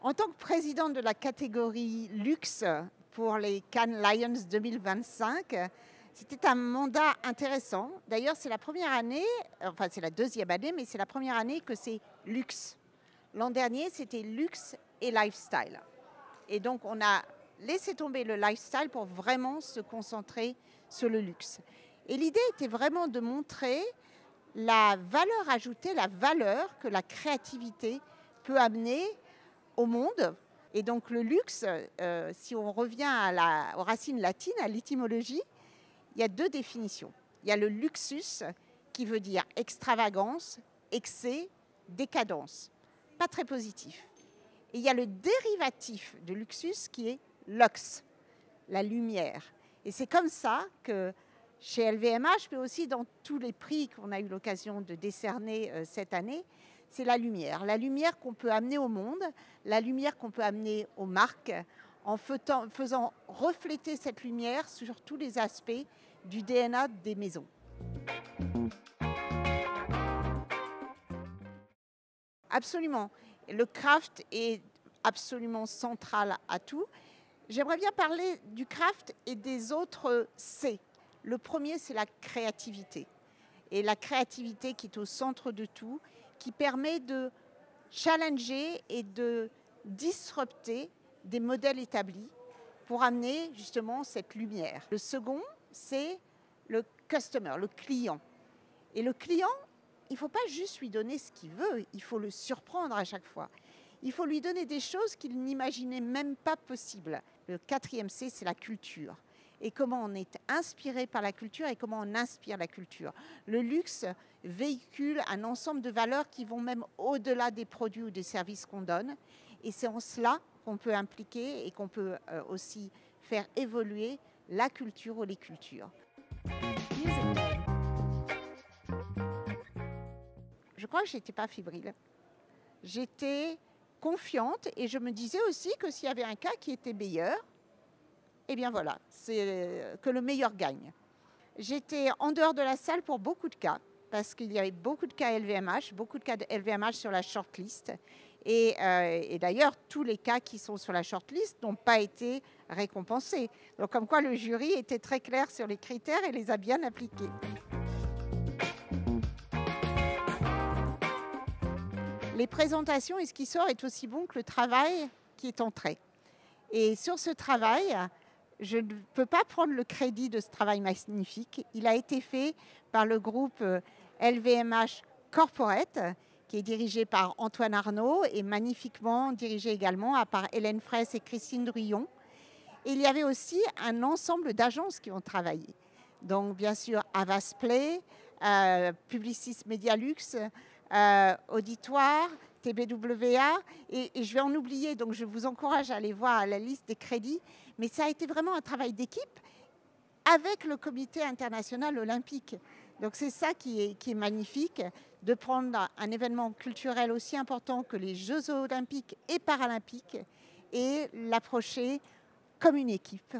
En tant que présidente de la catégorie luxe pour les Cannes Lions 2025, c'était un mandat intéressant. D'ailleurs, c'est la première année, enfin c'est la deuxième année, mais c'est la première année que c'est luxe. L'an dernier, c'était luxe et lifestyle. Et donc, on a laissé tomber le lifestyle pour vraiment se concentrer sur le luxe. Et l'idée était vraiment de montrer la valeur ajoutée, la valeur que la créativité peut amener au monde. Et donc le luxe, si on revient aux racines latines, à l'étymologie, il y a deux définitions. Il y a le luxus qui veut dire extravagance, excès, décadence. Pas très positif. Et il y a le dérivatif de luxus qui est lux, la lumière. Et c'est comme ça que chez LVMH, mais aussi dans tous les prix qu'on a eu l'occasion de décerner cette année, c'est la lumière qu'on peut amener au monde, la lumière qu'on peut amener aux marques, en faisant refléter cette lumière sur tous les aspects du DNA des maisons. Absolument. Le craft est absolument central à tout. J'aimerais bien parler du craft et des autres C. Le premier, c'est la créativité. Et la créativité qui est au centre de tout, qui permet de challenger et de disrupter des modèles établis pour amener justement cette lumière. Le second, c'est le customer, le client. Et le client, il ne faut pas juste lui donner ce qu'il veut, il faut le surprendre à chaque fois. Il faut lui donner des choses qu'il n'imaginait même pas possibles. Le quatrième C, c'est la culture. Et comment on est inspiré par la culture et comment on inspire la culture. Le luxe véhicule un ensemble de valeurs qui vont même au-delà des produits ou des services qu'on donne. Et c'est en cela qu'on peut impliquer et qu'on peut aussi faire évoluer la culture ou les cultures. Je crois que je n'étais pas fébrile. J'étais confiante et je me disais aussi que s'il y avait un cas qui était meilleur, eh bien voilà, c'est que le meilleur gagne. J'étais en dehors de la salle pour beaucoup de cas, parce qu'il y avait beaucoup de cas LVMH, beaucoup de cas de LVMH sur la shortlist. Et d'ailleurs, tous les cas qui sont sur la shortlist n'ont pas été récompensés. Donc comme quoi le jury était très clair sur les critères et les a bien appliqués. Les présentations et ce qui sort est aussi bon que le travail qui est entré. Et sur ce travail, je ne peux pas prendre le crédit de ce travail magnifique. Il a été fait par le groupe LVMH Corporate, qui est dirigé par Antoine Arnaud et magnifiquement dirigé également par Hélène Fraisse et Christine Druillon. Et il y avait aussi un ensemble d'agences qui ont travaillé. Donc bien sûr Havas Play, Publicis Medialux, Auditoire, TBWA, et je vais en oublier, donc je vous encourage à aller voir la liste des crédits, mais ça a été vraiment un travail d'équipe avec le comité international olympique. Donc c'est ça qui est magnifique, de prendre un événement culturel aussi important que les Jeux olympiques et paralympiques et l'approcher comme une équipe.